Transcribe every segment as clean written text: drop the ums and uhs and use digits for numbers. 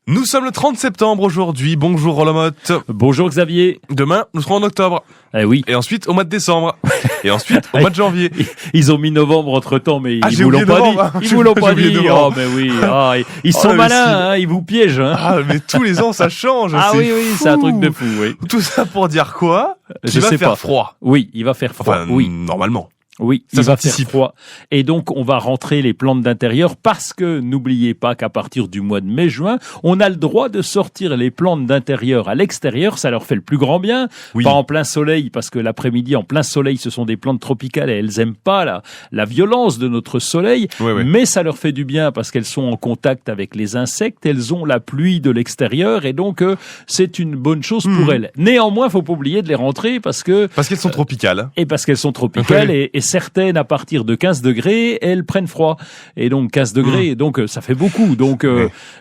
Nous sommes le 30 septembre aujourd'hui. Bonjour Roland Motte. Bonjour Xavier. Demain, nous serons en octobre. Eh oui. Et ensuite au mois de décembre. Et ensuite au mois de janvier. Ils ont mis novembre entre temps, mais Ah, ils j'ai vous l'ont oublié pas dit. novembre. Ils vous l'ont pas J'ai oublié dit. novembre. Oh, mais oui. Ah, ils Oh, sont mais malins, si. hein, ils vous piègent. Hein. Ah, mais tous les ans ça change. Ah c'est oui, oui, fou. c'est un truc de fou, oui. Tout ça pour dire quoi? Je Qu'il va sais faire pas. froid. Oui, il va faire froid. Enfin, Oui. normalement. Oui, Ça il va faire s'anticipe. froid. Et donc, on va rentrer les plantes d'intérieur parce que n'oubliez pas qu'à partir du mois de mai-juin, on a le droit de sortir les plantes d'intérieur à l'extérieur. Ça leur fait le plus grand bien. Oui. Pas en plein soleil, parce que l'après-midi, en plein soleil, ce sont des plantes tropicales et elles aiment pas la violence de notre soleil. Ouais, ouais. Mais ça leur fait du bien parce qu'elles sont en contact avec les insectes. Elles ont la pluie de l'extérieur et donc, c'est une bonne chose pour elles. Néanmoins, faut pas oublier de les rentrer parce que Parce qu'elles sont tropicales. et parce qu'elles sont tropicales Oui. et certaines à partir de 15 degrés, elles prennent froid. Et donc 15 degrés, donc ça fait beaucoup. Donc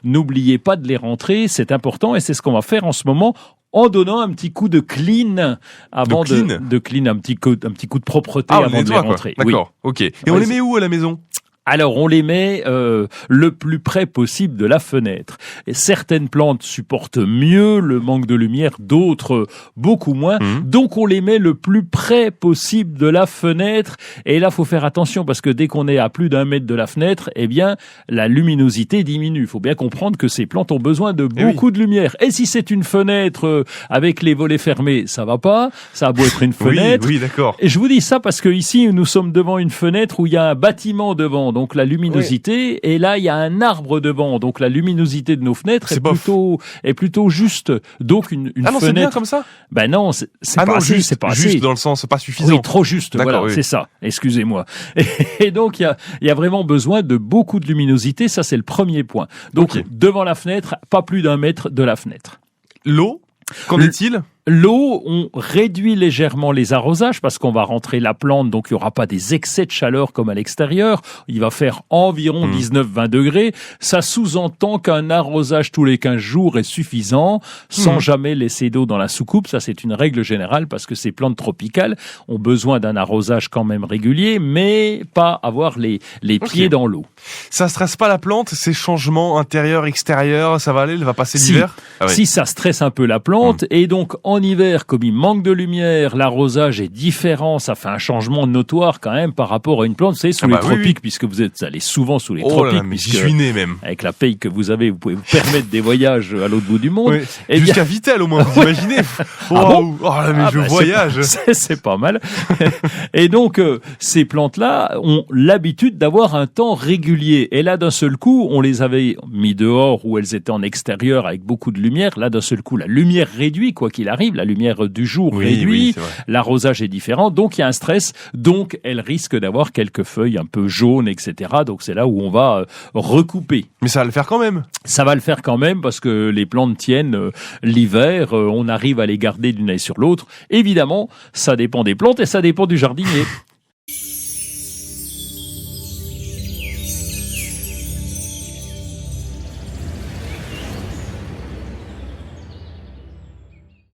n'oubliez pas de les rentrer, c'est important et c'est ce qu'on va faire en ce moment en donnant un petit coup de clean avant De clean de clean, un petit coup de propreté Ah, on avant les de les nettoie, quoi. rentrer. Oui. D'accord. Ok. Et on Ouais, les met où à la maison? Alors on les met le plus près possible de la fenêtre. Et certaines plantes supportent mieux le manque de lumière, d'autres beaucoup moins. Donc on les met le plus près possible de la fenêtre. Et là, faut faire attention parce que dès qu'on est à plus d'1 mètre de la fenêtre, eh bien la luminosité diminue. Il faut bien comprendre que ces plantes ont besoin de Eh oui. beaucoup de lumière. Et si c'est une fenêtre avec les volets fermés, ça va pas. Ça a beau être une fenêtre. Oui, d'accord. Et je vous dis ça parce que ici, nous sommes devant une fenêtre où il y a un bâtiment devant, donc la luminosité, et là, il y a un arbre devant, donc la luminosité de nos fenêtres C'est bof. est plutôt juste. Donc une Ah non, c'est bien fenêtre. comme ça? Ben non, c'est Ah pas non, assez, juste, c'est pas juste assez. dans le sens pas suffisant. Oui, trop juste, D'accord, voilà, oui. c'est ça. Excusez-moi. Et donc, il y a vraiment besoin de beaucoup de luminosité, ça c'est le premier point. Donc, Ok. devant la fenêtre, pas plus d'1 mètre de la fenêtre. L'eau, qu'en est-il? L'eau, on réduit légèrement les arrosages parce qu'on va rentrer la plante, donc il n'y aura pas des excès de chaleur comme à l'extérieur. Il va faire environ 19-20 degrés. Ça sous-entend qu'un arrosage tous les 15 jours est suffisant, sans jamais laisser d'eau dans la soucoupe. Ça, c'est une règle générale parce que ces plantes tropicales ont besoin d'un arrosage quand même régulier, mais pas avoir les pieds dans l'eau. Ça stresse pas la plante, ces changements intérieur-extérieur, ça va aller, elle va passer Si. l'hiver? Ah oui. Si ça stresse un peu la plante, et donc en hiver, comme il manque de lumière, l'arrosage est différent, ça fait un changement notoire quand même par rapport à une plante, vous savez, sous Ah les bah oui, tropiques, oui. puisque vous êtes allé souvent sous les Oh là tropiques, là, mais j'y puisque suis né même. avec la paye que vous avez, vous pouvez vous permettre des voyages à l'autre bout du monde. Oui. Eh bien- Jusqu'à Vittel au moins, vous imaginez? Waouh. Oh là, mais Ah je bah, c'est voyage. pas- c'est pas mal. Et donc, ces plantes-là ont l'habitude d'avoir un temps régulier. Et là, d'un seul coup, on les avait mis dehors où elles étaient en extérieur avec beaucoup de lumière. Là, d'un seul coup, la lumière réduit, quoi qu'il arrive. La lumière du jour Oui, réduit. oui, c'est vrai. L'arrosage est différent. Donc, il y a un stress. Donc, elles risquent d'avoir quelques feuilles un peu jaunes, etc. Donc, c'est là où on va recouper. Mais ça va le faire quand même. Ça va le faire quand même parce que les plantes tiennent l'hiver, on arrive à les garder d'une année sur l'autre. Évidemment, ça dépend des plantes et ça dépend du jardinier.